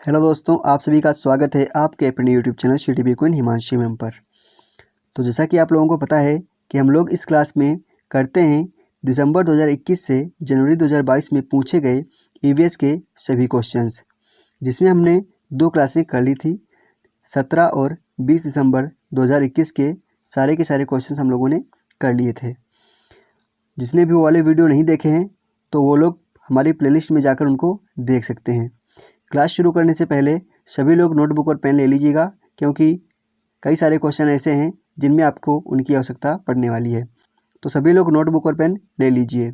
Hello दोस्तों, आप सभी का स्वागत है आपके अपने YouTube channel CTB queen Himanshi ma'am पर। तो जैसा कि आप लोगों को पता है कि हम लोग इस क्लास में करते हैं दिसंबर 2021 से जनवरी 2022 में पूछे गए EVS के सभी क्वेश्चंस, जिसमें हमने 2 क्लासें कर ली थी। 17 और 20 दिसंबर 2021 के सारे क्वेश्चंस हम लोगों ने कर लिए थे। जिसने भी वो वाले वीडियो नहीं देखे हैं तो वो लोग हमारी प्लेलिस्ट में जाकर उनको देख सकते हैं। क्लास शुरू करने से पहले सभी लोग नोटबुक और पेन ले लीजिएगा, क्योंकि कई सारे क्वेश्चन ऐसे हैं जिनमें आपको उनकी आवश्यकता पड़ने वाली है। तो सभी लोग नोटबुक और पेन ले लीजिए।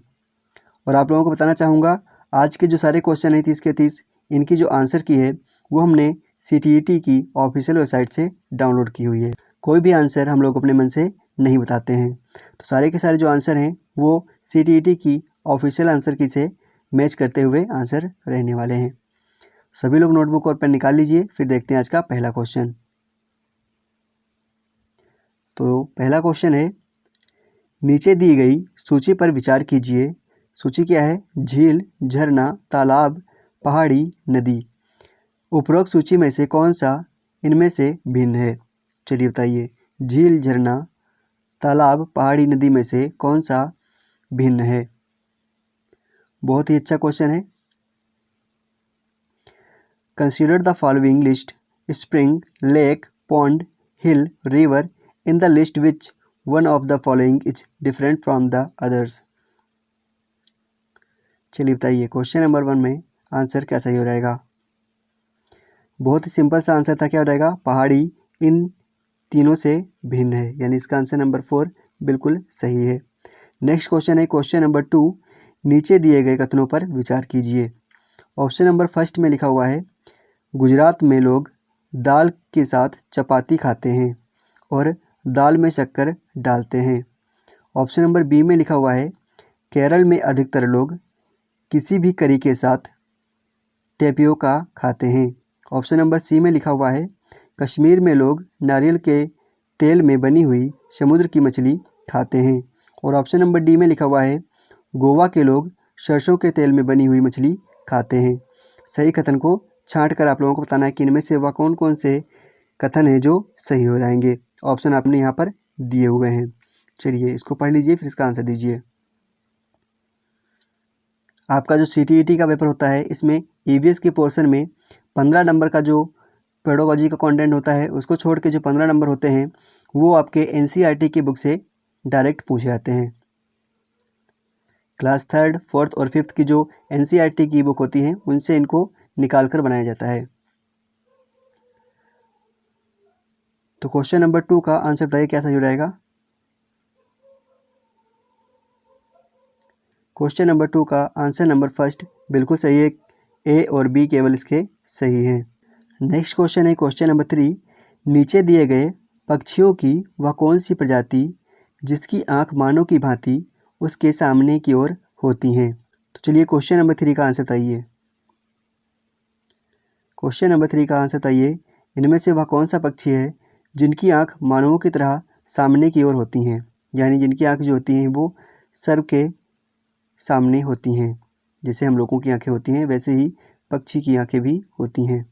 और आप लोगों को बताना चाहूँगा, आज के जो सारे क्वेश्चन हैं 30 के 30, इनकी जो आंसर की है वो हमने CTET की ऑफिशियल वेबसाइट से डाउनलोड की हुई है। कोई भी आंसर हम लोग अपने मन से नहीं बताते हैं। तो सारे के सारे जो आंसर हैं वो CTET की ऑफिशियल आंसर की से मैच करते हुए आंसर रहने वाले हैं। सभी लोग नोटबुक और पेन निकाल लीजिए, फिर देखते हैं आज का पहला क्वेश्चन। तो पहला क्वेश्चन है, नीचे दी गई सूची पर विचार कीजिए। सूची क्या है? झील, झरना, तालाब, पहाड़ी, नदी। उपरोक्त सूची में से कौन सा इनमें से भिन्न है? चलिए बताइए, झील, झरना, तालाब, पहाड़ी, नदी में से कौन सा भिन्न है? बहुत ही अच्छा क्वेश्चन है। Consider the following list: spring, lake, pond, hill, river. In the list, which one of the following is different from the others? चलिए बताइए, क्वेश्चन नंबर 1 में आंसर क्या सही हो जाएगा? बहुत ही सिंपल सा आंसर था। क्या हो जाएगा? पहाड़ी इन तीनों से भिन्न है, यानी इसका आंसर नंबर 4 बिल्कुल सही है। नेक्स्ट क्वेश्चन है क्वेश्चन नंबर 2, नीचे दिए गए कथनों पर विचार कीजिए। ऑप्शन नंबर फर्स्ट में लिखा हुआ है, गुजरात में लोग दाल के साथ चपाती खाते हैं और दाल में शक्कर डालते हैं। ऑप्शन नंबर बी में लिखा हुआ है, केरल में अधिकतर लोग किसी भी करी के साथ टेपियोका खाते हैं। ऑप्शन नंबर सी में लिखा हुआ है, कश्मीर में लोग नारियल के तेल में बनी हुई समुद्र की मछली खाते हैं। और ऑप्शन नंबर डी में लिखा हुआ है, गोवा के लोग सरसों के तेल में बनी हुई मछली खाते हैं। सही कथन को छांट कर आप लोगों को बताना है कि इनमें से वह कौन कौन से कथन है जो सही हो जाएंगे। ऑप्शन आपने यहाँ पर दिए हुए हैं। चलिए इसको पढ़ लीजिए, फिर इसका आंसर दीजिए। आपका जो CTET का पेपर होता है, इसमें EVS के पोर्शन में 15 नंबर का जो पेडागोजी का कंटेंट होता है, उसको छोड़ के जो 15 नंबर होते हैं वो आपके NCERT की बुक से डायरेक्ट पूछे जाते हैं। क्लास 3rd, 4th और 5th की जो NCERT की बुक होती हैं उनसे इनको निकाल कर बनाया जाता है। तो क्वेश्चन नंबर 2 का आंसर बताइए क्या सही हो जाएगा? क्वेश्चन नंबर 2 का आंसर नंबर फर्स्ट बिल्कुल सही है। A और B केवल इसके सही हैं। नेक्स्ट क्वेश्चन है क्वेश्चन नंबर 3, नीचे दिए गए पक्षियों की वह कौन सी प्रजाति जिसकी आंख मानव की भांति उसके सामने की ओर होती हैं? तो चलिए क्वेश्चन नंबर 3 का आंसर बताइए। क्वेश्चन नंबर 3 का आंसर बताइए, इनमें से वह कौन सा पक्षी है जिनकी आंख मानवों की तरह सामने की ओर होती हैं, यानी जिनकी आंख जो होती हैं वो सर्व के सामने होती हैं। जैसे हम लोगों की आंखें होती हैं वैसे ही पक्षी की आंखें भी होती हैं।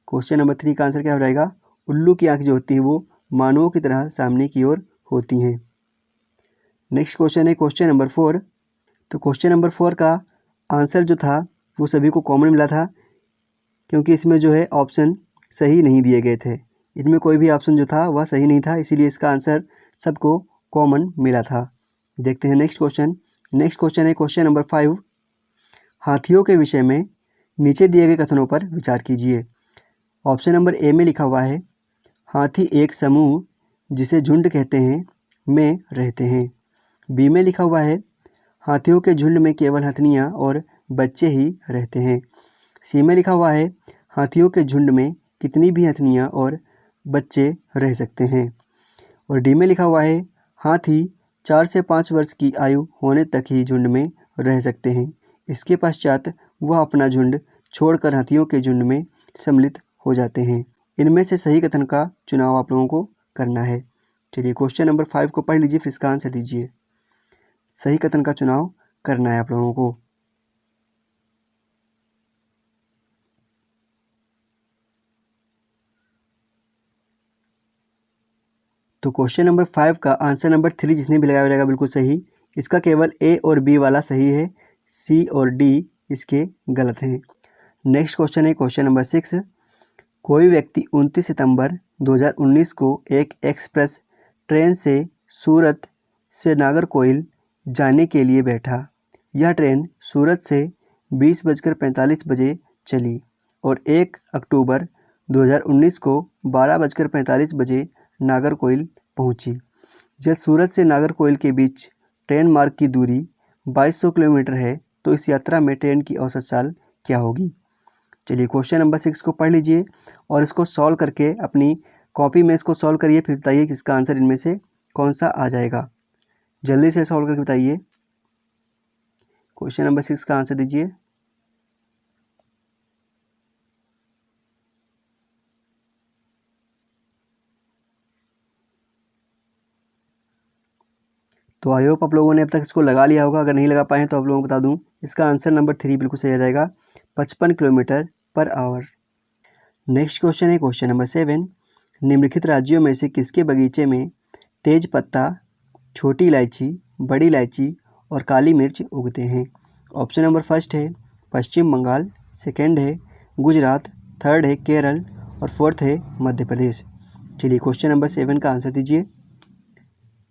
क्वेश्चन नंबर 3 का आंसर क्या हो जाएगा? उल्लू की आंख जो होती है वो मानवों की तरह सामने की ओर होती हैं। नेक्स्ट क्वेश्चन है क्वेश्चन नंबर 4। तो क्वेश्चन नंबर 4 का आंसर जो था वो सभी को कॉमन मिला था, क्योंकि इसमें जो है ऑप्शन सही नहीं दिए गए थे। इनमें कोई भी ऑप्शन जो था वह सही नहीं था, इसीलिए इसका आंसर सबको कॉमन मिला था। देखते हैं नेक्स्ट क्वेश्चन। नेक्स्ट क्वेश्चन है क्वेश्चन नंबर 5, हाथियों के विषय में नीचे दिए गए कथनों पर विचार कीजिए। ऑप्शन नंबर ए में लिखा हुआ है, हाथी एक समूह जिसे झुंड कहते हैं में रहते हैं। बी में लिखा हुआ है, हाथियों के झुंड में केवल हथनियाँ और बच्चे ही रहते हैं। सी में लिखा हुआ है, हाथियों के झुंड में कितनी भी हथनियाँ और बच्चे रह सकते हैं। और डी में लिखा हुआ है, हाथी 4 से 5 वर्ष की आयु होने तक ही झुंड में रह सकते हैं। इसके पश्चात वह अपना झुंड छोड़कर हाथियों के झुंड में सम्मिलित हो जाते हैं। इनमें से सही कथन का चुनाव आप लोगों को करना है। चलिए क्वेश्चन नंबर 5 को पढ़ लीजिए, फिर इसका आंसर दीजिए। सही कथन का चुनाव करना है आप लोगों को। तो क्वेश्चन नंबर 5 का आंसर नंबर 3 जिसने भी लगाया रहेगा बिल्कुल सही। इसका केवल ए और बी वाला सही है, सी और डी इसके गलत हैं। नेक्स्ट क्वेश्चन है क्वेश्चन नंबर 6। कोई व्यक्ति 29 सितंबर 2019 को एक एक्सप्रेस ट्रेन से सूरत से नागरकोइल जाने के लिए बैठा। यह ट्रेन सूरत से 20:45 बजे चली और 1 अक्टूबर 2019 को 12:45 बजे नागरकोइल पहुंची। जब सूरत से नागरकोइल के बीच ट्रेन मार्ग की दूरी 2200 किलोमीटर है तो इस यात्रा में ट्रेन की औसत चाल क्या होगी। चलिए क्वेश्चन नंबर 6 को पढ़ लीजिए और इसको सॉल्व करके अपनी कॉपी में इसको सॉल्व करिए, फिर बताइए कि इसका आंसर इनमें से कौन सा आ जाएगा। जल्दी से सॉल्व करके बताइए। क्वेश्चन नंबर 6 का आंसर दीजिए। तो आई होप आप लोगों ने अब तक इसको लगा लिया होगा। अगर नहीं लगा पाए तो आप लोगों को बता दूं, इसका आंसर नंबर 3 बिल्कुल सही रहेगा, 55 kilometre per hour. Next question है क्वेश्चन नंबर 7। निम्नलिखित राज्यों में से किसके बगीचे में तेज पत्ता, छोटी इलायची, बड़ी इलायची और काली मिर्च उगते हैं। ऑप्शन नंबर फर्स्ट है पश्चिम बंगाल, सेकंड है गुजरात, थर्ड है केरल और फोर्थ है मध्य प्रदेश। चलिए क्वेश्चन नंबर 7 का आंसर दीजिए।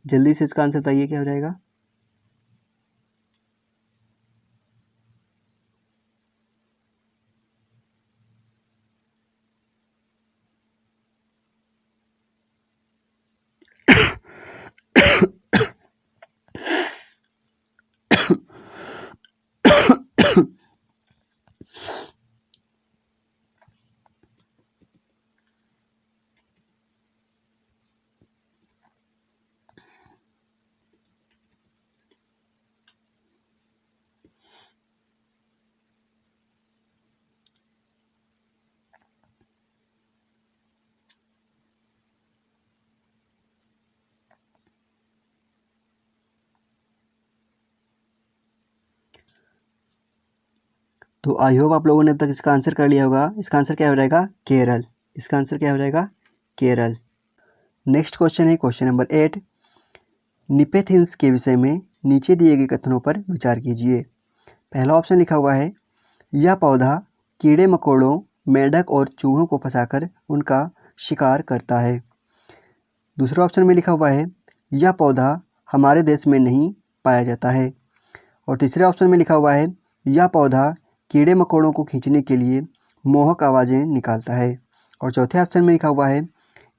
जल्दी से इसका आंसर बताइए क्या हो जाएगा। तो आई होप आप लोगों ने अब तक इसका आंसर कर लिया होगा। इसका आंसर क्या हो जाएगा, केरल। इसका आंसर क्या हो जाएगा, केरल। नेक्स्ट क्वेश्चन है क्वेश्चन नंबर 8। निपेथिंस के विषय में नीचे दिए गए कथनों पर विचार कीजिए। पहला ऑप्शन लिखा हुआ है यह पौधा कीड़े मकोड़ों, मेंढक और चूहों को फंसाकर उनका शिकार करता है। दूसरा ऑप्शन में लिखा हुआ है यह पौधा हमारे देश में नहीं पाया जाता है। और तीसरे ऑप्शन में लिखा हुआ है यह पौधा कीड़े मकोड़ों को खींचने के लिए मोहक आवाज़ें निकालता है। और चौथे ऑप्शन में लिखा हुआ है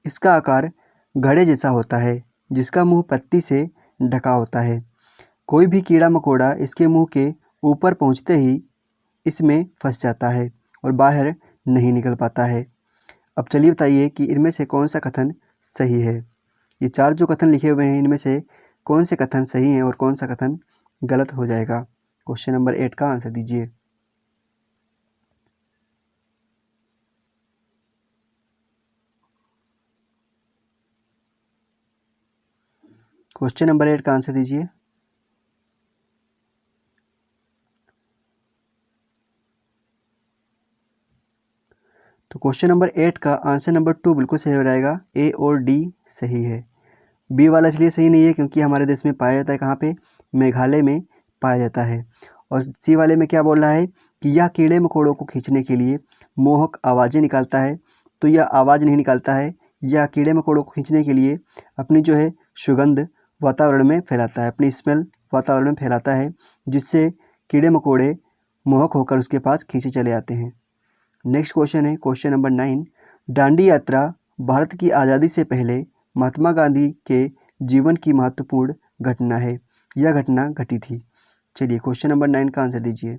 इसका आकार घड़े जैसा होता है जिसका मुंह पत्ती से ढका होता है। कोई भी कीड़ा मकोड़ा इसके मुंह के ऊपर पहुंचते ही इसमें फंस जाता है और बाहर नहीं निकल पाता है। अब चलिए बताइए कि इनमें से कौन सा कथन सही है। ये 4 जो कथन लिखे हुए हैं इनमें से कौन से कथन सही हैं और कौन सा कथन गलत हो जाएगा। क्वेश्चन नंबर 8 का आंसर दीजिए। क्वेश्चन नंबर 8 का आंसर दीजिए। तो क्वेश्चन नंबर 8 का आंसर नंबर 2 बिल्कुल सही हो जाएगा, ए और डी सही है। बी वाला इसलिए सही नहीं है क्योंकि हमारे देश में पाया जाता है, कहाँ पे, मेघालय में पाया जाता है। और सी वाले में क्या बोल रहा है कि यह कीड़े मकोड़ों को खींचने के लिए मोहक आवाज़ें निकालता है। तो यह आवाज़ नहीं निकालता है, यह कीड़े मकोड़ों को खींचने के लिए अपनी जो है सुगंध वातावरण में फैलाता है, अपनी स्मेल वातावरण में फैलाता है, जिससे कीड़े मकोड़े मोहक होकर उसके पास खींचे चले आते हैं। नेक्स्ट क्वेश्चन है क्वेश्चन नंबर 9। दांडी यात्रा भारत की आज़ादी से पहले महात्मा गांधी के जीवन की महत्वपूर्ण घटना है। यह घटना घटी थी। चलिए क्वेश्चन नंबर 9 का आंसर दीजिए।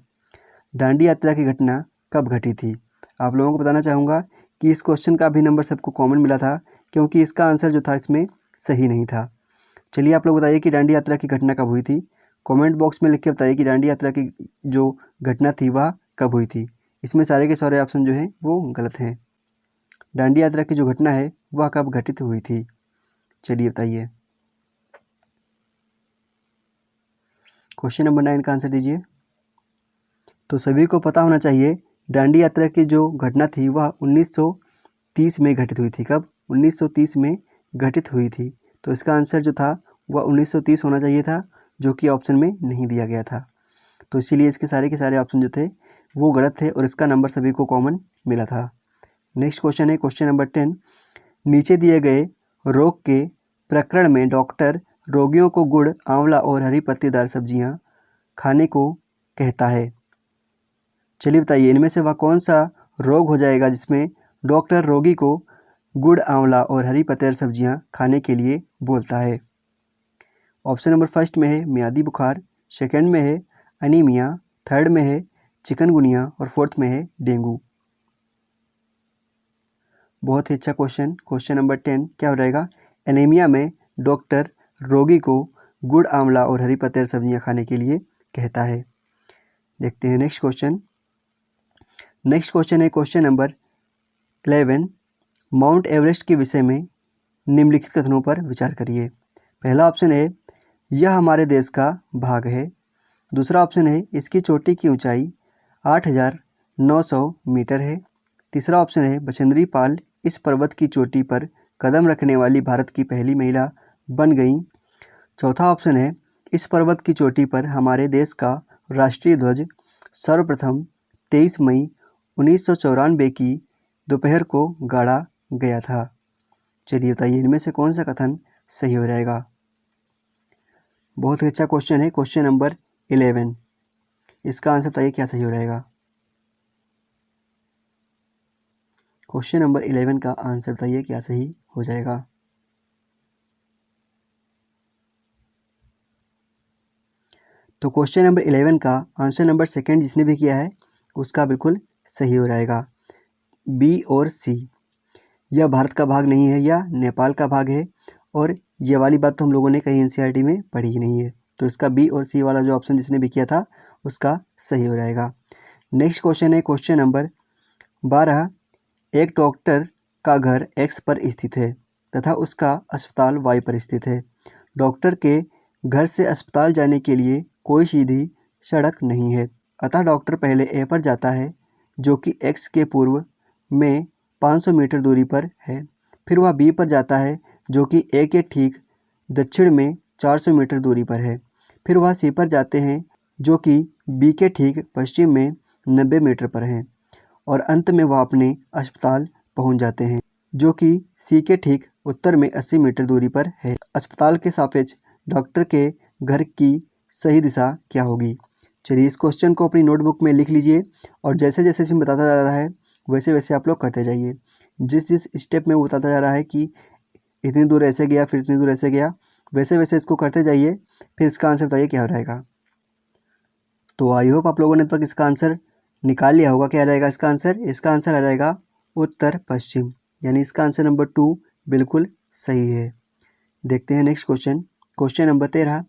दांडी यात्रा की घटना कब घटी थी। आप लोगों को बताना चाहूँगा कि इस क्वेश्चन का भी नंबर सबको कॉमन मिला था क्योंकि इसका आंसर जो था इसमें सही नहीं था। चलिए आप लोग बताइए कि दांडी यात्रा की घटना कब हुई थी। कमेंट बॉक्स में लिख के बताइए कि दांडी यात्रा की जो घटना थी वह कब हुई थी। इसमें सारे के सारे ऑप्शन जो हैं वो गलत हैं। दांडी यात्रा की जो घटना है वह कब घटित हुई थी, चलिए बताइए। क्वेश्चन नंबर 9 का आंसर दीजिए। तो सभी को पता होना चाहिए दांडी यात्रा की जो घटना थी वह 1930 में घटित हुई थी। कब, 1930 में घटित हुई थी। तो इसका आंसर जो था वह 1930 होना चाहिए था, जो कि ऑप्शन में नहीं दिया गया था। तो इसीलिए इसके सारे के सारे ऑप्शन जो थे वो गलत थे और इसका नंबर सभी को कॉमन मिला था। नेक्स्ट क्वेश्चन है क्वेश्चन नंबर 10। नीचे दिए गए रोग के प्रकरण में डॉक्टर रोगियों को गुड़, आंवला और हरी पत्तेदार सब्जियां खाने को कहता है। चलिए बताइए, इनमें से वह कौन सा रोग हो जाएगा जिसमें डॉक्टर रोगी को गुड़, आंवला और हरी पत्तेदार सब्जियां खाने के लिए बोलता है। ऑप्शन नंबर फर्स्ट में है मियादी बुखार, सेकंड में है अनीमिया, थर्ड में है चिकनगुनिया और फोर्थ में है डेंगू। बहुत ही अच्छा क्वेश्चन। क्वेश्चन नंबर 10 क्या हो जाएगा? एनीमिया में डॉक्टर रोगी को गुड़, आंवला और हरी पत्तेदार सब्जियां खाने के लिए कहता है। देखते हैं नेक्स्ट क्वेश्चन। नेक्स्ट क्वेश्चन है क्वेश्चन नंबर 11। माउंट एवरेस्ट के विषय में निम्नलिखित कथनों पर विचार करिए। पहला ऑप्शन है यह हमारे देश का भाग है। दूसरा ऑप्शन है इसकी चोटी की ऊंचाई 8,900 मीटर है। तीसरा ऑप्शन है बछेंद्री पाल इस पर्वत की चोटी पर कदम रखने वाली भारत की पहली महिला बन गई। चौथा ऑप्शन है इस पर्वत की चोटी पर हमारे देश का राष्ट्रीय ध्वज सर्वप्रथम 23 मई 1994 की दोपहर को गाड़ा गया था। चलिए बताइए, इनमें से कौन सा कथन सही हो जाएगा? बहुत ही अच्छा क्वेश्चन है क्वेश्चन नंबर 11। इसका आंसर बताइए क्या सही हो जाएगा? क्वेश्चन नंबर 11 का आंसर बताइए क्या सही हो जाएगा? तो क्वेश्चन नंबर 11 का आंसर नंबर सेकंड जिसने भी किया है उसका बिल्कुल सही हो जाएगा। बी और सी, यह भारत का भाग नहीं है, यह नेपाल का भाग है और ये वाली बात तो हम लोगों ने कहीं एनसीईआरटी में पढ़ी ही नहीं है। तो इसका बी और सी वाला जो ऑप्शन जिसने भी किया था उसका सही हो जाएगा। नेक्स्ट क्वेश्चन है क्वेश्चन नंबर 12। एक डॉक्टर का घर एक्स पर स्थित है तथा उसका अस्पताल वाई पर स्थित है। डॉक्टर के घर से अस्पताल जाने के लिए कोई सीधी सड़क नहीं है, अतः डॉक्टर पहले ए पर जाता है जो कि एक्स के पूर्व में 500 मीटर दूरी पर है। फिर वह बी पर जाता है जो कि ए के ठीक दक्षिण में 400 मीटर दूरी पर है। फिर वह सी पर जाते हैं जो कि बी के ठीक पश्चिम में 90 मीटर पर है और अंत में वह अपने अस्पताल पहुंच जाते हैं जो कि सी के ठीक उत्तर में 80 मीटर दूरी पर है। अस्पताल के सापेक्ष डॉक्टर के घर की सही दिशा क्या होगी? चलिए इस क्वेश्चन को अपनी नोटबुक में लिख लीजिए और जैसे जैसे इसमें बताता जा रहा है वैसे वैसे आप लोग करते जाइए। जिस जिस स्टेप में वो बताता जा रहा है कि इतनी दूर ऐसे गया फिर इतनी दूर ऐसे गया, वैसे वैसे इसको करते जाइए। फिर इसका आंसर बताइए क्या हो रहेगा। तो आई होप आप लोगों ने अब तक इसका आंसर निकाल लिया होगा। क्या आ जाएगा इसका आंसर? इसका आंसर आ जाएगा उत्तर पश्चिम, यानी इसका आंसर नंबर 2 बिल्कुल सही है। देखते हैं नेक्स्ट क्वेश्चन। Question number 13।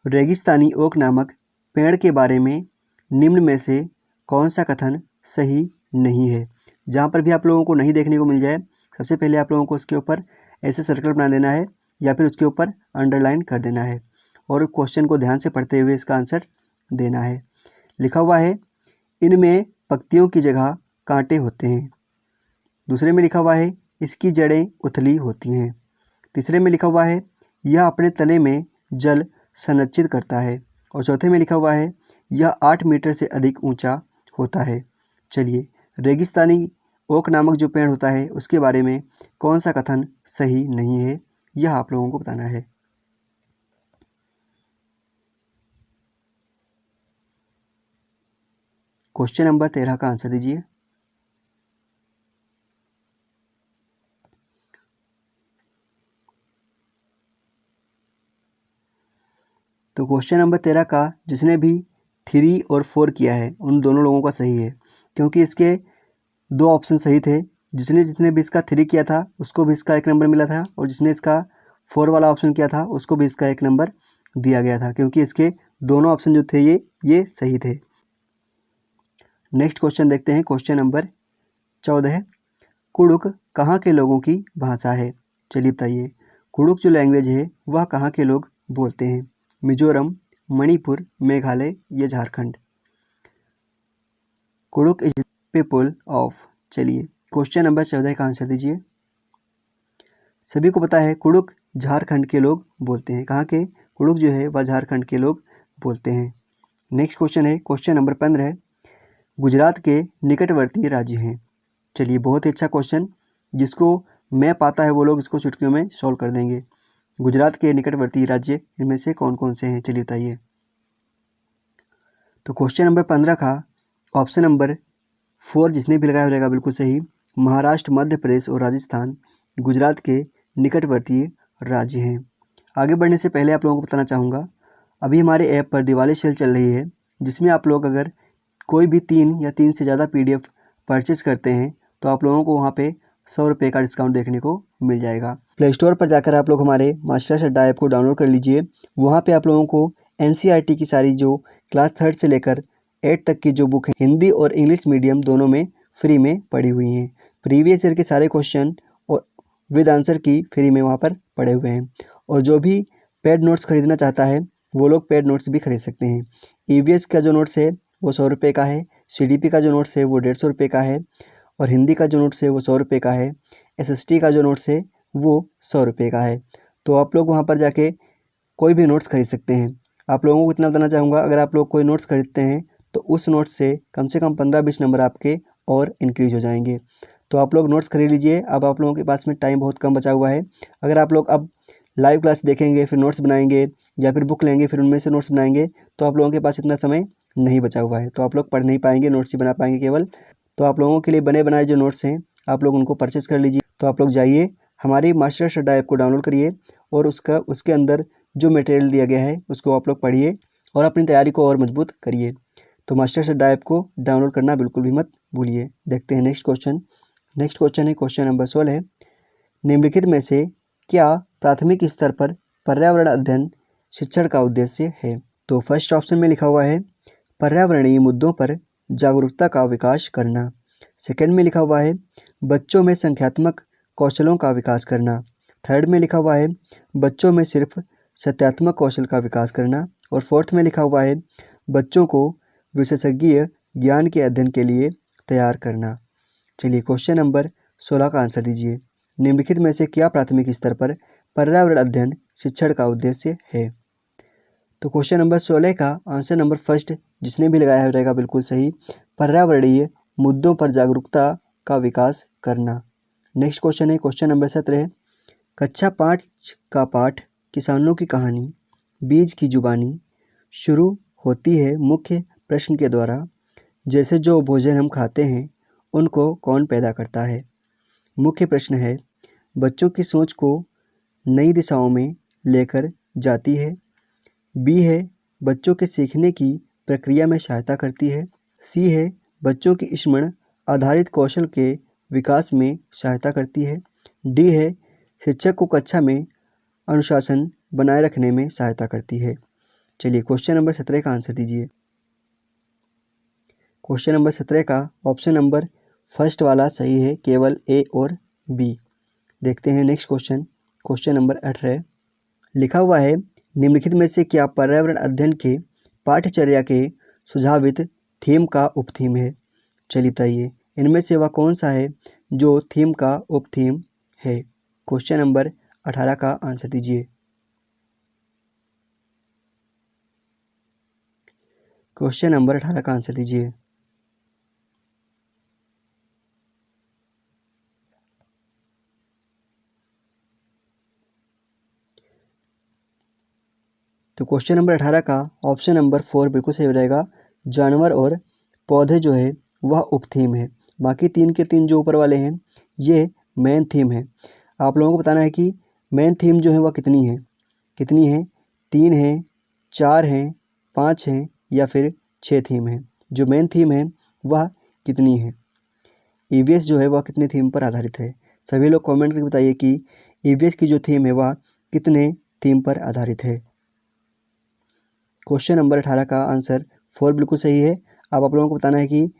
रेगिस्तानी ओक नामक पेड़ के बारे में निम्न में से कौन सा कथन सही नहीं है? जहाँ पर भी आप लोगों को नहीं देखने को मिल जाए सबसे पहले आप लोगों को उसके ऊपर ऐसे सर्कल बना देना है या फिर उसके ऊपर अंडरलाइन कर देना है और क्वेश्चन को ध्यान से पढ़ते हुए इसका आंसर देना है। लिखा हुआ है इनमें पत्तियों की जगह कांटे होते हैं। दूसरे में लिखा हुआ है इसकी जड़ें उथली होती हैं। तीसरे में लिखा हुआ है यह अपने तने में जल संरक्षित करता है और चौथे में लिखा हुआ है यह 8 मीटर से अधिक ऊंचा होता है। चलिए रेगिस्तानी ओक नामक जो पेड़ होता है उसके बारे में कौन सा कथन सही नहीं है, यह आप लोगों को बताना है। क्वेश्चन नंबर 13 का आंसर दीजिए। तो क्वेश्चन नंबर 13 का जिसने भी 3 और 4 किया है उन दोनों लोगों का सही है, क्योंकि इसके 2 ऑप्शन सही थे। जिसने भी इसका 3 किया था उसको भी इसका 1 नंबर मिला था और जिसने इसका 4 वाला ऑप्शन किया था उसको भी इसका 1 नंबर दिया गया था, क्योंकि इसके दोनों ऑप्शन जो थे ये सही थे। नेक्स्ट क्वेश्चन देखते हैं। Question number 14। कुड़ुक कहाँ के लोगों की भाषा है? चलिए बताइए, कुड़ुक जो लैंग्वेज है वह कहाँ के लोग बोलते हैं? मिजोरम, मणिपुर, मेघालय या Jharkhand? Kurukh is people of. चलिए क्वेश्चन नंबर 14 का आंसर दीजिए। सभी को पता है कुड़ुक झारखंड के लोग बोलते हैं। कहाँ के? कुडुख जो है वह झारखंड के लोग बोलते हैं। नेक्स्ट क्वेश्चन है क्वेश्चन नंबर 15, गुजरात के निकटवर्ती राज्य हैं। चलिए बहुत ही अच्छा क्वेश्चन, जिसको मैप आता है वो लोग इसको चुटकियों में सॉल्व कर देंगे। गुजरात के निकटवर्ती राज्य इनमें से कौन कौन से हैं, चलिए बताइए। तो क्वेश्चन नंबर 15 का ऑप्शन नंबर 4 जिसने भी लगाया रहेगा बिल्कुल सही। महाराष्ट्र, मध्य प्रदेश और राजस्थान गुजरात के निकटवर्ती राज्य हैं। आगे बढ़ने से पहले आप लोगों को बताना चाहूँगा, अभी हमारे ऐप पर दिवाली सेल चल रही है, जिसमें आप लोग अगर कोई भी 3 या 3 से ज़्यादा PDF परचेज़ करते हैं तो आप लोगों को वहाँ पे 100 रुपये का डिस्काउंट देखने को मिल जाएगा। प्ले स्टोर पर जाकर आप लोग हमारे मास्टर्स अड्डा ऐप को डाउनलोड कर लीजिए। वहाँ पे आप लोगों को NCERT की सारी जो क्लास 3 से लेकर 8 तक की जो बुक है हिंदी और इंग्लिश मीडियम दोनों में फ्री में पड़ी हुई हैं। प्रीवियस ईयर के सारे क्वेश्चन और विद आंसर की फ्री में वहाँ पर पड़े हुए हैं। और जो भी पेड नोट्स खरीदना चाहता है वो लोग पेड नोट्स भी खरीद सकते हैं। EVS का जो नोट्स है वो 100 रुपये का है, CDP का जो नोट्स है वो 150 रुपये का है, और हिंदी का जो नोट्स है वो 100 रुपये का है, SST का जो नोट्स है वो 100 रुपये का है। तो आप लोग वहाँ पर जाके कोई भी नोट्स खरीद सकते हैं। आप लोगों को इतना बताना चाहूँगा, अगर आप लोग कोई नोट्स खरीदते हैं तो उस नोट्स से कम 15-20 नंबर आपके और इंक्रीज हो जाएंगे। तो आप लोग नोट्स खरीद लीजिए। अब आप लोगों के पास में टाइम बहुत कम बचा हुआ है। अगर आप लोग अब लाइव क्लास देखेंगे फिर नोट्स बनाएंगे, या फिर बुक लेंगे फिर उनमें से नोट्स बनाएंगे, तो आप लोगों के पास इतना समय नहीं बचा हुआ है, तो आप लोग पढ़ नहीं पाएंगे, नोट्स ही बना पाएंगे केवल। तो आप लोगों के लिए बने बनाए जो नोट्स हैं आप लोग उनको परचेस कर लीजिए। तो आप लोग जाइए हमारी मास्टर्स अड्डा ऐप को डाउनलोड करिए और उसके अंदर जो मटेरियल दिया गया है उसको आप लोग पढ़िए और अपनी तैयारी को और मजबूत करिए। तो मास्टर्स अड्डा ऐप को डाउनलोड करना बिल्कुल भी मत भूलिए। देखते हैं नेक्स्ट क्वेश्चन। नेक्स्ट क्वेश्चन है क्वेश्चन नंबर 16 है, निम्नलिखित में से क्या प्राथमिक स्तर पर पर्यावरण अध्ययन शिक्षण का उद्देश्य है? तो फर्स्ट ऑप्शन में लिखा हुआ है पर्यावरणीय मुद्दों पर जागरूकता का विकास करना। सेकंड में लिखा हुआ है बच्चों में संख्यात्मक कौशलों का विकास करना। थर्ड में लिखा हुआ है बच्चों में सिर्फ सत्यात्मक कौशल का विकास करना। और फोर्थ में लिखा हुआ है बच्चों को विशेषज्ञ ज्ञान के अध्ययन के लिए तैयार करना। चलिए क्वेश्चन नंबर 16 का आंसर दीजिए। निम्नलिखित में से क्या प्राथमिक स्तर पर पर्यावरण अध्ययन शिक्षण का उद्देश्य है? तो क्वेश्चन नंबर 16 का आंसर नंबर फर्स्ट जिसने भी लगाया रहेगा बिल्कुल सही, पर्यावरणीय मुद्दों पर जागरूकता का विकास करना। नेक्स्ट क्वेश्चन है क्वेश्चन नंबर 17, कक्षा 5 का पाठ किसानों की कहानी बीज की जुबानी शुरू होती है मुख्य प्रश्न के द्वारा, जैसे जो भोजन हम खाते हैं उनको कौन पैदा करता है? मुख्य प्रश्न है बच्चों की सोच को नई दिशाओं में लेकर जाती है। बी है बच्चों के सीखने की प्रक्रिया में सहायता करती है। सी है बच्चों की स्मरण आधारित कौशल के विकास में सहायता करती है। डी है शिक्षक को कक्षा में अनुशासन बनाए रखने में सहायता करती है। चलिए क्वेश्चन नंबर 17 का आंसर दीजिए। क्वेश्चन नंबर 17 का ऑप्शन नंबर फर्स्ट वाला सही है, केवल ए और बी। देखते हैं नेक्स्ट क्वेश्चन। क्वेश्चन नंबर 18 लिखा हुआ है निम्नलिखित में से क्या पर्यावरण अध्ययन के पाठ्यचर्या के सुझावित थीम का उपथीम है? चलिए बताइए इनमें से वह कौन सा है जो थीम का उपथीम है? क्वेश्चन नंबर 18 का आंसर दीजिए। क्वेश्चन नंबर 18 का आंसर दीजिए। तो क्वेश्चन नंबर 18 का ऑप्शन नंबर 4 बिल्कुल सही हो जाएगा। जानवर और पौधे जो है वह उपथीम है। बाकी 3 के 3 जो ऊपर वाले हैं ये मेन थीम है। आप लोगों को बताना है कि मेन थीम जो है वह कितनी है, 3 हैं, 4 हैं, 5 हैं या फिर 6 थीम है। जो मेन थीम है वह कितनी है? EVS जो है वह कितने थीम पर आधारित है? सभी लोग कमेंट करके बताइए कि EVS की जो थीम है वह कितने थीम पर आधारित है। क्वेश्चन नंबर 18 का आंसर 4 बिल्कुल सही है। अब आप लोगों को बताना है कि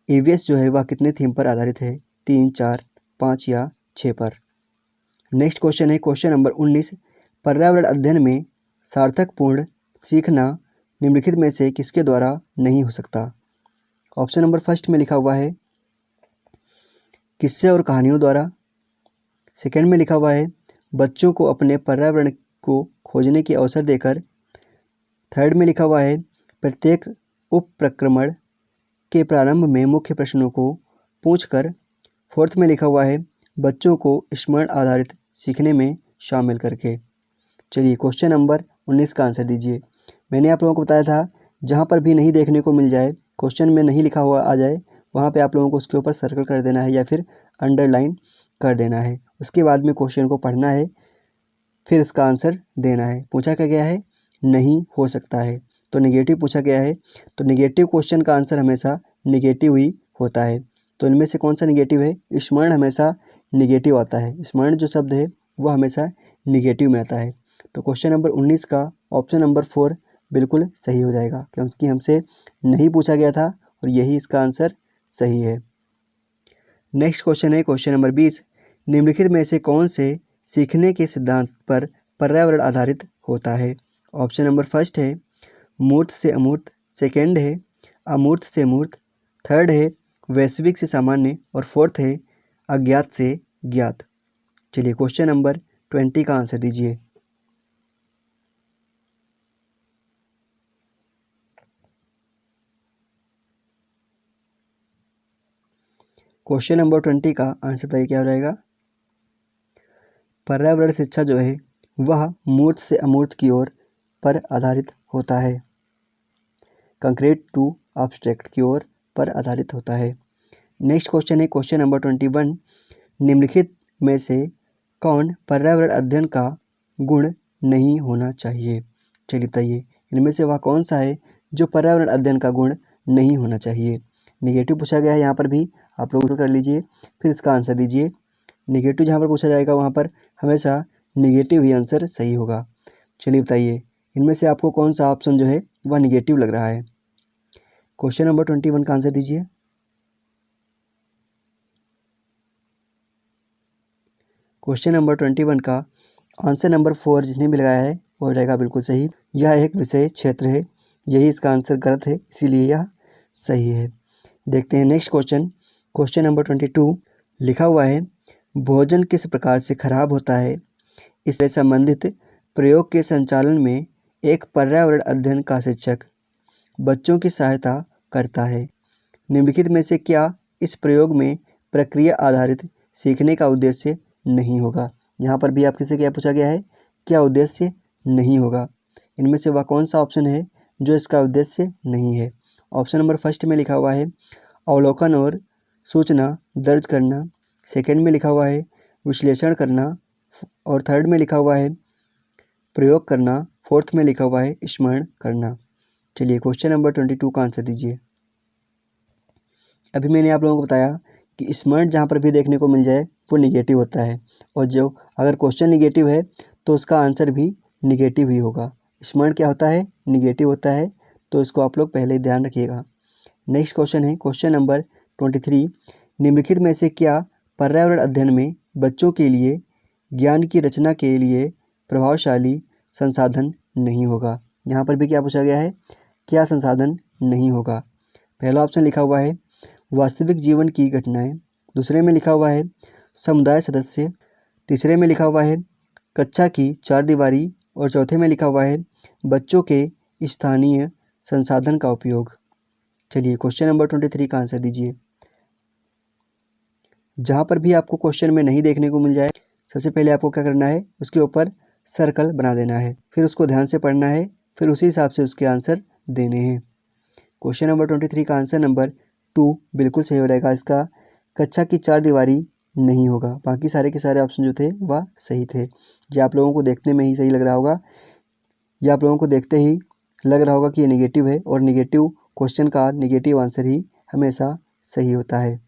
EVS जो है वह कितने थीम पर आधारित है, 3, 4, 5 या 6 पर। नेक्स्ट क्वेश्चन है क्वेश्चन नंबर 19, पर्यावरण अध्ययन में सार्थकपूर्ण सीखना निम्नलिखित में से किसके द्वारा नहीं हो सकता? ऑप्शन नंबर फर्स्ट में लिखा हुआ है किस्से और कहानियों द्वारा। सेकंड में लिखा हुआ है बच्चों को अपने पर्यावरण को खोजने के अवसर देकर। थर्ड में लिखा हुआ है प्रत्येक उप प्रक्रमण के प्रारंभ में मुख्य प्रश्नों को पूछकर। फोर्थ में लिखा हुआ है बच्चों को स्मरण आधारित सीखने में शामिल करके। चलिए क्वेश्चन नंबर 19 का आंसर दीजिए। मैंने आप लोगों को बताया था जहाँ पर भी नहीं देखने को मिल जाए, क्वेश्चन में नहीं लिखा हुआ आ जाए, वहाँ पे आप लोगों को उसके ऊपर सर्कल कर देना है या फिर अंडरलाइन कर देना है। उसके बाद में क्वेश्चन को पढ़ना है, फिर इसका आंसर देना है। पूछा क्या गया है? नहीं हो सकता है, तो नेगेटिव पूछा गया है, तो नेगेटिव क्वेश्चन का आंसर हमेशा नेगेटिव ही होता है। तो इनमें से कौन सा नेगेटिव है? स्मरण हमेशा नेगेटिव आता है। स्मरण जो शब्द है वह हमेशा नेगेटिव में आता है। तो क्वेश्चन नंबर 19 का ऑप्शन नंबर 4 बिल्कुल सही हो जाएगा, क्योंकि हमसे नहीं पूछा गया था और यही इसका आंसर सही है। नेक्स्ट क्वेश्चन है क्वेश्चन नंबर 20। निम्नलिखित में से कौन से सीखने के सिद्धांत पर पर्यावरण आधारित होता है? ऑप्शन नंबर फर्स्ट है मूर्त से अमूर्त, सेकेंड है अमूर्त से मूर्त, थर्ड है वैश्विक से सामान्य और फोर्थ है अज्ञात से ज्ञात। चलिए क्वेश्चन नंबर 20 का आंसर दीजिए। क्वेश्चन नंबर 20 का आंसर बताइए क्या हो जाएगा? पर्यावरण शिक्षा जो है वह मूर्त से अमूर्त की ओर पर आधारित होता है, कंक्रीट टू एब्स्ट्रैक्ट की ओर पर आधारित होता है। नेक्स्ट क्वेश्चन है क्वेश्चन नंबर 21। निम्नलिखित में से कौन पर्यावरण अध्ययन का गुण नहीं होना चाहिए? चलिए बताइए इनमें से वह कौन सा है जो पर्यावरण अध्ययन का गुण नहीं होना चाहिए? नेगेटिव पूछा गया है, यहाँ पर भी आप लोग कर लीजिए, फिर इसका आंसर दीजिए। नेगेटिव जहाँ पर पूछा जाएगा वहाँ पर हमेशा नेगेटिव ही आंसर सही होगा। चलिए बताइए इनमें से आपको कौन सा ऑप्शन जो है वह नेगेटिव लग रहा है? क्वेश्चन नंबर 21 का आंसर दीजिए। क्वेश्चन नंबर 21 का आंसर नंबर 4 जिसने भी लगाया है वो हो जाएगा बिल्कुल सही। यह एक विषय क्षेत्र है, यही इसका आंसर गलत है, इसीलिए यह सही है। देखते हैं नेक्स्ट क्वेश्चन। क्वेश्चन नंबर 22 लिखा हुआ है भोजन किस प्रकार से खराब होता है, इससे संबंधित प्रयोग के संचालन में एक पर्यावरण अध्ययन का शिक्षक बच्चों की सहायता करता है। निम्नलिखित में से क्या इस प्रयोग में प्रक्रिया आधारित सीखने का उद्देश्य नहीं होगा? यहाँ पर भी आपके से क्या पूछा गया है, क्या उद्देश्य नहीं होगा? इनमें से वह कौन सा ऑप्शन है जो इसका उद्देश्य नहीं है? ऑप्शन नंबर फर्स्ट में लिखा हुआ है अवलोकन और सूचना दर्ज करना, सेकंड में लिखा हुआ है विश्लेषण करना, और थर्ड में लिखा हुआ है प्रयोग करना, फोर्थ में लिखा हुआ है स्मरण करना। चलिए क्वेश्चन नंबर 22 का आंसर दीजिए। अभी मैंने आप लोगों को बताया कि स्मरण जहाँ पर भी देखने को मिल जाए वो निगेटिव होता है, और जो अगर क्वेश्चन निगेटिव है तो उसका आंसर भी निगेटिव ही होगा। स्मरण क्या होता है? निगेटिव होता है, तो इसको आप लोग पहले ध्यान रखिएगा। नेक्स्ट क्वेश्चन है क्वेश्चन नंबर 23। निम्नलिखित में से क्या पर्यावरण अध्ययन में बच्चों के लिए ज्ञान की रचना के लिए प्रभावशाली संसाधन नहीं होगा? यहाँ पर भी क्या पूछा गया है, क्या संसाधन नहीं होगा? पहला ऑप्शन लिखा हुआ है वास्तविक जीवन की घटनाएं, दूसरे में लिखा हुआ है समुदाय सदस्य, तीसरे में लिखा हुआ है कक्षा की चारदीवारी, और चौथे में लिखा हुआ है बच्चों के स्थानीय संसाधन का उपयोग। चलिए क्वेश्चन नंबर 23 का आंसर दीजिए। जहाँ पर भी आपको क्वेश्चन में नहीं देखने को मिल जाए सबसे पहले आपको क्या करना है, उसके ऊपर सर्कल बना देना है, फिर उसको ध्यान से पढ़ना है, फिर उसी हिसाब से उसके आंसर देने हैं। क्वेश्चन नंबर 23 का आंसर नंबर 2 बिल्कुल सही हो रहेगा। इसका कक्षा की चारदीवारी नहीं होगा, बाकी सारे के सारे ऑप्शन जो थे वह सही थे। ये आप लोगों को देखने में ही सही लग रहा होगा, या आप लोगों को देखते ही लग रहा होगा कि ये नेगेटिव है, और नेगेटिव क्वेश्चन का नेगेटिव आंसर ही हमेशा सही होता है।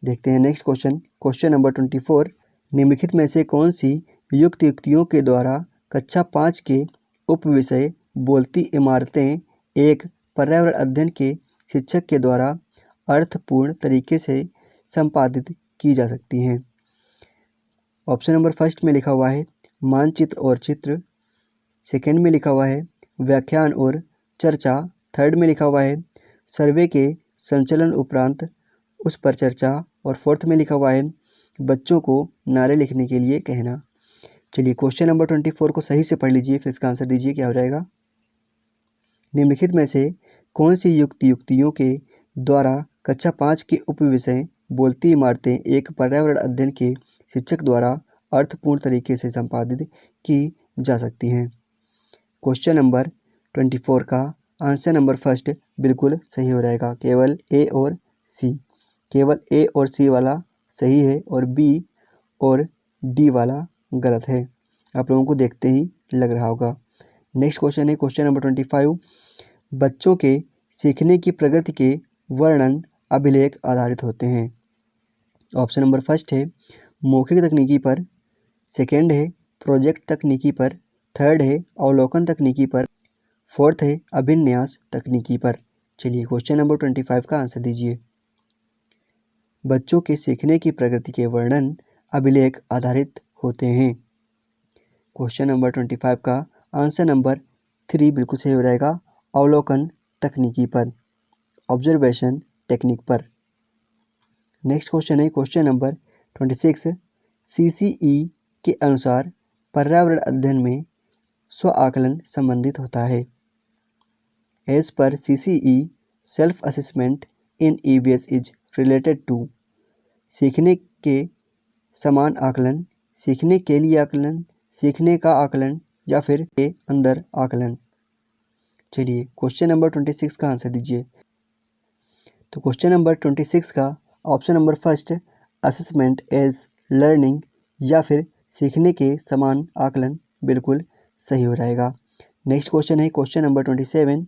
देखते हैं नेक्स्ट क्वेश्चन। Question number 24। निम्नलिखित में से कौन सी युक्त युक्तियों के द्वारा कक्षा 5 के उप विषय बोलती इमारतें एक पर्यावरण अध्ययन के शिक्षक के द्वारा अर्थपूर्ण तरीके से संपादित की जा सकती हैं? ऑप्शन नंबर फर्स्ट में लिखा हुआ है मानचित्र और चित्र, सेकंड में लिखा हुआ है व्याख्यान और चर्चा, थर्ड में लिखा हुआ है सर्वे के संचलन उपरांत उस पर चर्चा, और फोर्थ में लिखा हुआ है बच्चों को नारे लिखने के लिए कहना। चलिए क्वेश्चन नंबर 24 को सही से पढ़ लीजिए, फिर इसका आंसर दीजिए क्या हो जाएगा। निम्नलिखित में से कौन सी युक्तियों के द्वारा कक्षा 5 के उपविषय बोलती इमारतें एक पर्यावरण अध्ययन के शिक्षक द्वारा अर्थपूर्ण तरीके से संपादित की जा सकती हैं। क्वेश्चन नंबर 24 का आंसर नंबर फर्स्ट बिल्कुल सही हो जाएगा। केवल ए और सी, केवल ए और सी वाला सही है और बी और डी वाला गलत है। आप लोगों को देखते ही लग रहा होगा। नेक्स्ट क्वेश्चन है क्वेश्चन नंबर 25। बच्चों के सीखने की प्रगति के वर्णन अभिलेख आधारित होते हैं। ऑप्शन नंबर फर्स्ट है मौखिक तकनीकी पर, सेकेंड है प्रोजेक्ट तकनीकी पर, थर्ड है अवलोकन तकनीकी पर, फोर्थ है अभिन्यास तकनीकी पर। चलिए क्वेश्चन नंबर 25 का आंसर दीजिए। बच्चों के सीखने की प्रगति के वर्णन अभिलेख आधारित होते हैं। क्वेश्चन नंबर 25 का आंसर नंबर 3 बिल्कुल सही हो जाएगा, अवलोकन तकनीकी पर, ऑब्जर्वेशन टेक्निक पर। नेक्स्ट क्वेश्चन है क्वेश्चन नंबर 26। CCE के अनुसार पर्यावरण अध्ययन में स्व आकलन संबंधित होता है। एज पर CCE self assessment in EVS is related to सीखने के समान आकलन, सीखने के लिए आकलन, सीखने का आकलन या फिर के अंदर आकलन। चलिए क्वेश्चन नंबर 26 का आंसर दीजिए। तो क्वेश्चन नंबर 26 का option number first assessment as learning या फिर सीखने के समान आकलन बिल्कुल सही हो जाएगा। नेक्स्ट क्वेश्चन है क्वेश्चन नंबर 27।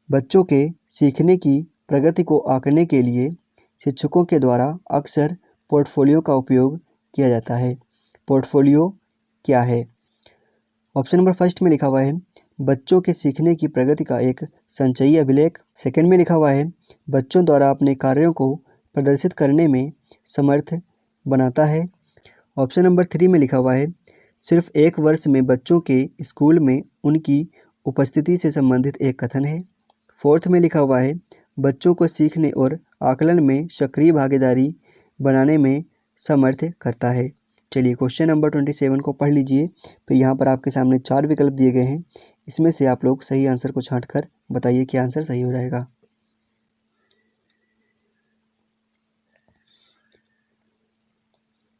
बच्चों के सीखने की प्रगति को आंकने के लिए शिक्षकों के द्वारा अक्सर पोर्टफोलियो का उपयोग किया जाता है। पोर्टफोलियो क्या है? ऑप्शन नंबर फर्स्ट में लिखा हुआ है बच्चों के सीखने की प्रगति का एक संचयी अभिलेख। सेकंड में लिखा हुआ है बच्चों द्वारा अपने कार्यों को प्रदर्शित करने में समर्थ बनाता है। ऑप्शन नंबर 3 में लिखा हुआ है सिर्फ एक वर्ष में बच्चों के स्कूल में उनकी उपस्थिति से संबंधित एक कथन है। फोर्थ में लिखा हुआ है बच्चों को सीखने और आकलन में सक्रिय भागीदारी बनाने में समर्थ करता है। चलिए क्वेश्चन नंबर 27 को पढ़ लीजिए, फिर यहाँ पर आपके सामने 4 विकल्प दिए गए हैं, इसमें से आप लोग सही आंसर को छांट कर बताइए क्या आंसर सही हो जाएगा।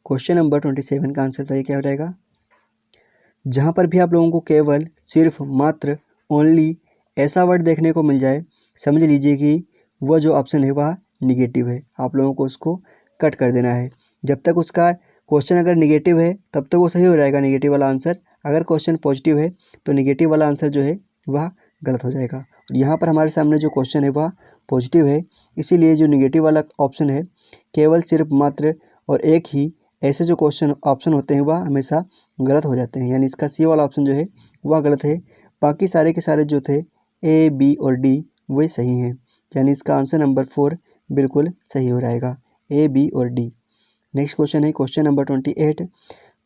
क्वेश्चन नंबर 27 का आंसर बताइए क्या हो जाएगा। जहाँ पर भी आप लोगों को केवल सिर्फ मात्र ओनली ऐसा वर्ड देखने को मिल जाए, समझ लीजिए कि वह जो ऑप्शन है वह निगेटिव है। आप लोगों को उसको कट कर देना है। जब तक उसका क्वेश्चन अगर निगेटिव है तब तक वो सही हो जाएगा, निगेटिव वाला आंसर। अगर क्वेश्चन पॉजिटिव है तो निगेटिव वाला आंसर जो है वह गलत हो जाएगा। और यहाँ पर हमारे सामने जो क्वेश्चन है वह पॉजिटिव है, इसीलिए जो निगेटिव वाला ऑप्शन है केवल सिर्फ मात्र और एक ही ऐसे जो क्वेश्चन ऑप्शन होते हैं वह हमेशा गलत हो जाते हैं, यानी इसका सी वाला ऑप्शन जो है वह गलत है। बाकी सारे के सारे जो थे ए, बी और डी वे सही हैं, यानी इसका आंसर नंबर 4 बिल्कुल सही हो जाएगा, ए, बी और डी। नेक्स्ट क्वेश्चन है क्वेश्चन नंबर 28।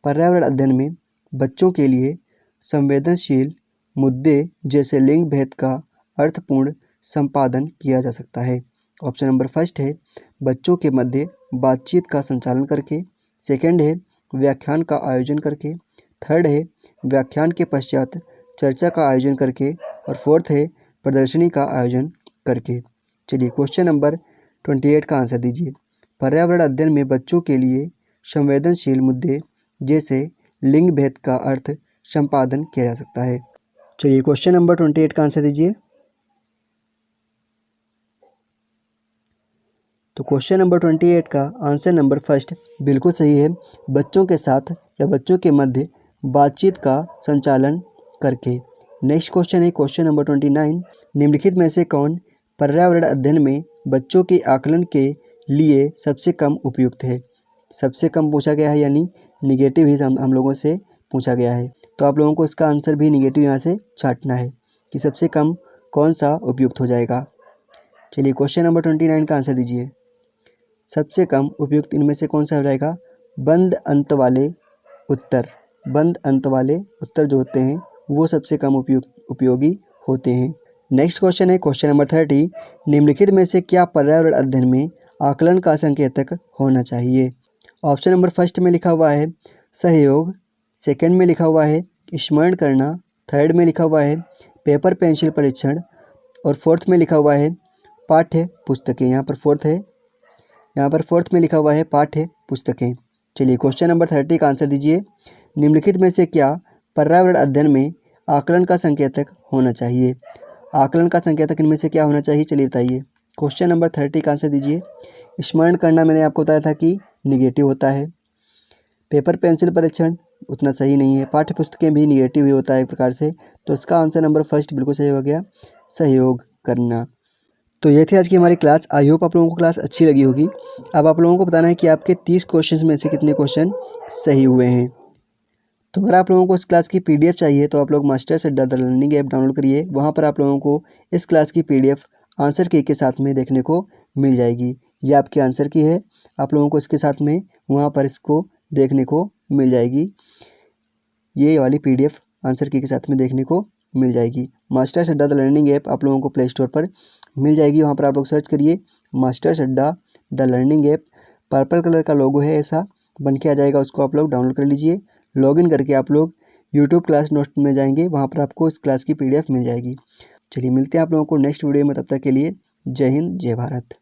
पर्यावरण अध्ययन में बच्चों के लिए संवेदनशील मुद्दे जैसे लिंग भेद का अर्थपूर्ण संपादन किया जा सकता है। ऑप्शन नंबर फर्स्ट है बच्चों के मध्य बातचीत का संचालन करके, सेकंड है व्याख्यान का आयोजन करके, थर्ड है व्याख्यान के पश्चात चर्चा का आयोजन करके और फोर्थ है प्रदर्शनी का आयोजन करके। चलिए क्वेश्चन नंबर 28 का आंसर दीजिए। पर्यावरण अध्ययन में बच्चों के लिए संवेदनशील मुद्दे जैसे लिंग भेद का अर्थ संपादन किया जा सकता है। चलिए क्वेश्चन नंबर 28 का आंसर दीजिए। तो क्वेश्चन नंबर 28 का आंसर नंबर फर्स्ट बिल्कुल सही है, बच्चों के साथ या बच्चों के मध्य बातचीत का संचालन करके। नेक्स्ट क्वेश्चन है क्वेश्चन नंबर 29। निम्नलिखित में से कौन पर्यावरण अध्ययन में बच्चों के आकलन के लिए सबसे कम उपयुक्त है? सबसे कम पूछा गया है, यानी निगेटिव ही हम लोगों से पूछा गया है, तो आप लोगों को इसका आंसर भी निगेटिव यहाँ से छांटना है कि सबसे कम कौन सा उपयुक्त हो जाएगा। चलिए क्वेश्चन नंबर 29 का आंसर दीजिए। सबसे कम उपयुक्त इनमें से कौन सा हो जाएगा? बंद अंत वाले उत्तर, बंद अंत वाले उत्तर जो होते हैं वो सबसे कम उपयोगी होते हैं। नेक्स्ट क्वेश्चन है क्वेश्चन नंबर 30। निम्नलिखित में से क्या पर्यावरण अध्ययन में आकलन का संकेतक होना चाहिए? ऑप्शन नंबर फर्स्ट में लिखा हुआ है सहयोग, सेकंड में लिखा हुआ है स्मरण करना, थर्ड में लिखा हुआ है पेपर पेंसिल परीक्षण और फोर्थ में लिखा हुआ है पाठ्य पुस्तकें। यहाँ पर फोर्थ में लिखा हुआ है पाठ्य पुस्तकें। चलिए क्वेश्चन नंबर 30 का आंसर दीजिए। निम्नलिखित में से क्या पर्यावरण अध्ययन में आकलन का संकेतक होना चाहिए? आकलन का संकेतक इनमें से क्या होना चाहिए, चलिए बताइए। क्वेश्चन नंबर 30 का आंसर दीजिए। स्मरण करना मैंने आपको बताया था कि निगेटिव होता है। पेपर पेंसिल परीक्षण उतना सही नहीं है। पाठ्य पुस्तकें भी निगेटिव ही होता है एक प्रकार से। तो इसका आंसर नंबर फर्स्ट बिल्कुल सही हो गया, सहयोग करना। तो ये थी आज की हमारी क्लास। आई होप आप लोगों को क्लास अच्छी लगी होगी। अब आप लोगों को बताना है कि आपके 30 क्वेश्चन में से कितने क्वेश्चन सही हुए हैं। तो अगर आप लोगों को इस क्लास की PDF चाहिए तो आप लोग मास्टर्स अड्डा द लर्निंग ऐप डाउनलोड करिए। वहाँ पर आप लोगों को इस क्लास की PDF आंसर की के साथ में देखने को मिल जाएगी। ये आपके आंसर की है, आप लोगों को इसके साथ में वहाँ पर इसको देखने को मिल जाएगी। ये वाली PDF आंसर की के साथ में देखने को मिल जाएगी। मास्टर्स अड्डा द लर्निंग ऐप आप लोगों को प्ले स्टोर पर मिल जाएगी। वहाँ पर आप लोग सर्च करिए मास्टर्स अड्डा the learning app. Purple colour का लोगो है, ऐसा बन के आ जाएगा, उसको आप लोग डाउनलोड कर लीजिए। लॉगिन करके आप लोग यूट्यूब क्लास नोट्स में जाएंगे, वहाँ पर आपको इस क्लास की PDF मिल जाएगी। चलिए मिलते हैं आप लोगों को नेक्स्ट वीडियो में, तब तक के लिए जय हिंद जय भारत।